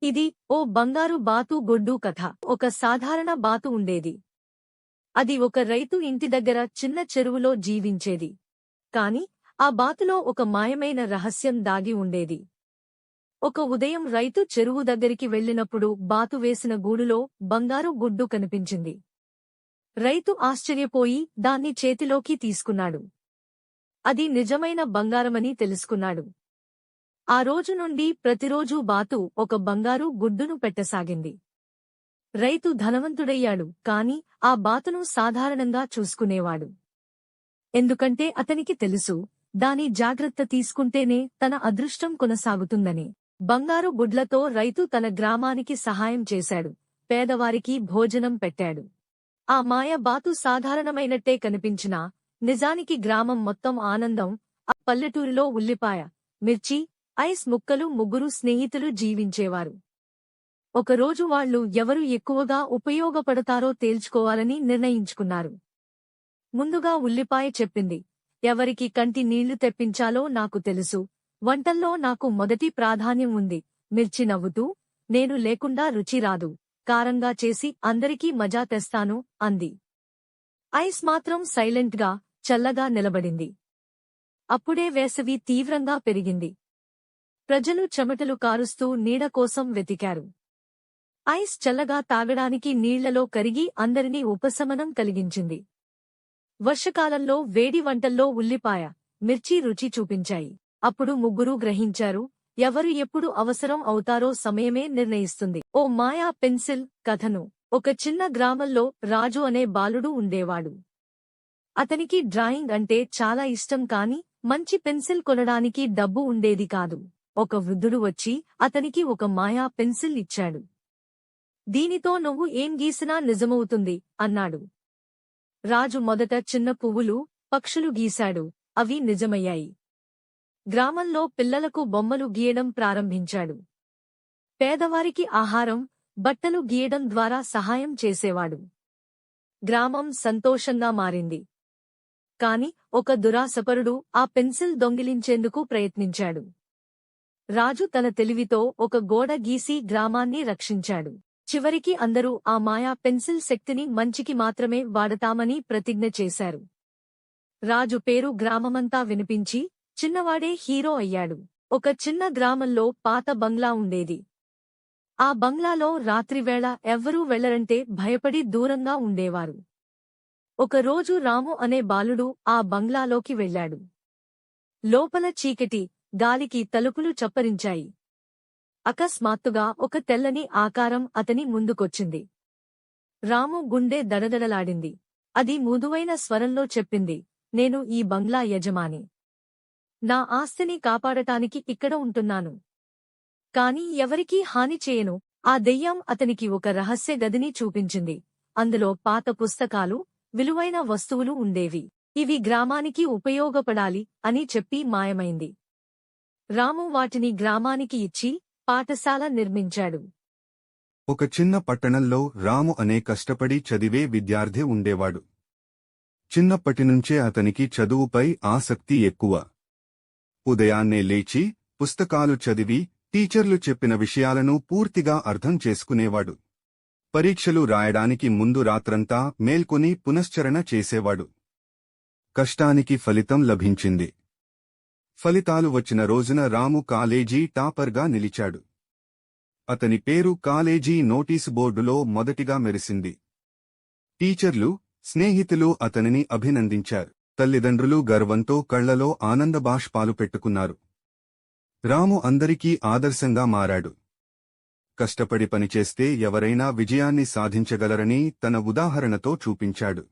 ఇది ఓ బంగారు బాతు గొడ్డు కథ. ఒక సాధారణ బాతు ఉండేది. అది ఒక రైతు ఇంటి దగ్గర చిన్న చెరువులో జీవించేది. కాని ఆ బాతులో ఒక మాయమైన రహస్యం దాగి ఉండేది. ఒక ఉదయం రైతు చెరువు దగ్గరికి వెళ్ళినప్పుడు బాతు వేసిన గూడులో బంగారు గుడ్డు కనిపించింది. రైతు ఆశ్చర్యపోయి దాన్ని చేతిలోకి తీసుకున్నాడు. అది నిజమైన బంగారమని తెలుసుకున్నాడు. ఆ రోజు నుండి ప్రతిరోజూ బాతు ఒక బంగారు గుడ్డును పెట్టసాగింది. రైతు ధనవంతుడయ్యాడు, కాని ఆ బాతును సాధారణంగా చూసుకునేవాడు. ఎందుకంటే అతనికి తెలుసు, దాని జాగ్రత్త తీసుకుంటేనే తన అదృష్టం కొనసాగుతుందని. బంగారు గుడ్లతో రైతు తన గ్రామానికి సహాయం చేశాడు, పేదవారికి భోజనం పెట్టాడు. ఆ మాయ బాతు సాధారణమైనట్టే కనిపించినా, నిజానికి గ్రామం మొత్తం ఆనందం. ఆ పల్లెటూరిలో ఉల్లిపాయ, మిర్చి, ఐస్ ముక్కలు ముగ్గురు స్నేహితులు జీవించేవారు. ఒకరోజు వాళ్లు ఎవరు ఎక్కువగా ఉపయోగపడతారో తేల్చుకోవాలని నిర్ణయించుకున్నారు. ముందుగా ఉల్లిపాయ చెప్పింది, ఎవరికి కంటి నీళ్లు తెప్పించాలో నాకు తెలుసు. వంటల్లో నాకు మొదటి ప్రాధాన్యం ఉంది. మిర్చి నవ్వుతూ, నేను లేకుండా రుచి రాదు. కారంగా చేసి అందరికీ మజా తెస్తాను అంది. ఐస్ మాత్రం సైలెంట్గా, చల్లగా నిలబడింది. అప్పుడే వేసవి తీవ్రంగా పెరిగింది. ప్రజలు చెమటలు కారుస్తూ నీడ కోసం వెతికారు. ఐస్ చల్లగా తాగడానికి నీళ్లలో కరిగి అందరినీ ఉపశమనం కలిగించింది. వర్షకాలంలో వేడి వంటల్లో ఉల్లిపాయ, మిర్చి రుచి చూపించాయి. అప్పుడు ముగ్గురూ గ్రహించారు, ఎవరు ఎప్పుడు అవసరం అవుతారో సమయమే నిర్ణయిస్తుంది. ఓ మాయా పెన్సిల్ కథను. ఒక చిన్న గ్రామంలో రాజు అనే బాలుడు ఉండేవాడు. అతనికి డ్రాయింగ్ అంటే చాలా ఇష్టం, కాని మంచి పెన్సిల్ కొనడానికి డబ్బు ఉండేది కాదు. ఒక వృద్ధుడు వచ్చి అతనికి ఒక మాయా పెన్సిల్ ఇచ్చాడు. దీనితో నువ్వు ఏం గీసినా నిజమవుతుంది అన్నాడు. రాజు మొదట చిన్న పువ్వులు, పక్షులు గీశాడు. అవి నిజమయ్యాయి. గ్రామంలో పిల్లలకు బొమ్మలు గీయడం ప్రారంభించాడు. పేదవారికి ఆహారం, బట్టలు గీయడం ద్వారా సహాయం చేసేవాడు. గ్రామం సంతోషంగా మారింది. కాని ఒక దురాశపరుడు ఆ పెన్సిల్ దొంగిలించేందుకు ప్రయత్నించాడు. రాజు తన తెలివితో ఒక గోడ గీసి గ్రామాన్ని రక్షించాడు. చివరికి అందరూ ఆ మాయా పెన్సిల్ శక్తిని మంచికి మాత్రమే వాడతామని ప్రతిజ్ఞ చేశారు. రాజు పేరు గ్రామమంతా వినిపించి, చిన్నవాడే హీరో అయ్యాడు. ఒక చిన్న గ్రామంలో పాత బంగ్లా ఉండేది. ఆ బంగ్లాలో రాత్రివేళ ఎవ్వరూ వెళ్లరంటే భయపడి దూరంగా ఉండేవారు. ఒకరోజు రాము అనే బాలుడు ఆ బంగ్లాలోకి వెళ్లాడు. లోపల చీకటి, గాలికి తలుపులు చప్పరించాయి. అకస్మాత్తుగా ఒక తెల్లని ఆకారం అతని ముందుకొచ్చింది. రాము గుండె దడదడలాడింది. అది మృదువైన స్వరంలో చెప్పింది, నేను ఈ బంగ్లా యజమాని. నా ఆస్తిని కాపాడటానికి ఇక్కడ ఉంటున్నాను. కాని ఎవరికీ హాని చేయను. ఆ దెయ్యం అతనికి ఒక రహస్య గదిని చూపించింది. అందులో పాత పుస్తకాలు, విలువైన వస్తువులు ఉండేవి. ఇవి గ్రామానికి ఉపయోగపడాలి అని చెప్పి మాయమైంది. రాము వాటిని గ్రామానికి ఇచ్చి పాఠశాల నిర్మించాడు. ఒక చిన్న పట్టణంలో రాము అనే కష్టపడి చదివే విద్యార్థి ఉండేవాడు. చిన్నప్పటినుంచే అతనికి చదువుపై ఆసక్తి ఎక్కువ. ఉదయాన్నే లేచి పుస్తకాలు చదివి టీచర్లు చెప్పిన విషయాలను పూర్తిగా అర్థం చేసుకునేవాడు. పరీక్షలు రాయడానికి ముందు రాత్రంతా మేల్కొని పునశ్చరణ చేసేవాడు. కష్టానికి ఫలితం లభించింది. ఫలితాలు వచ్చిన రోజున రాము కాలేజీ టాపర్గా నిలిచాడు. అతని పేరు కాలేజీ నోటీసు బోర్డులో మొదటిగా మెరిసింది. టీచర్లు, స్నేహితులు అతనిని అభినందించారు. తల్లిదండ్రులు గర్వంతో కళ్లలో ఆనందబాష్పాలు పెట్టుకున్నారు. రాము అందరికీ ఆదర్శంగా మారాడు. కష్టపడి పనిచేస్తే ఎవరైనా విజయాన్ని సాధించగలరని తన ఉదాహరణతో చూపించాడు.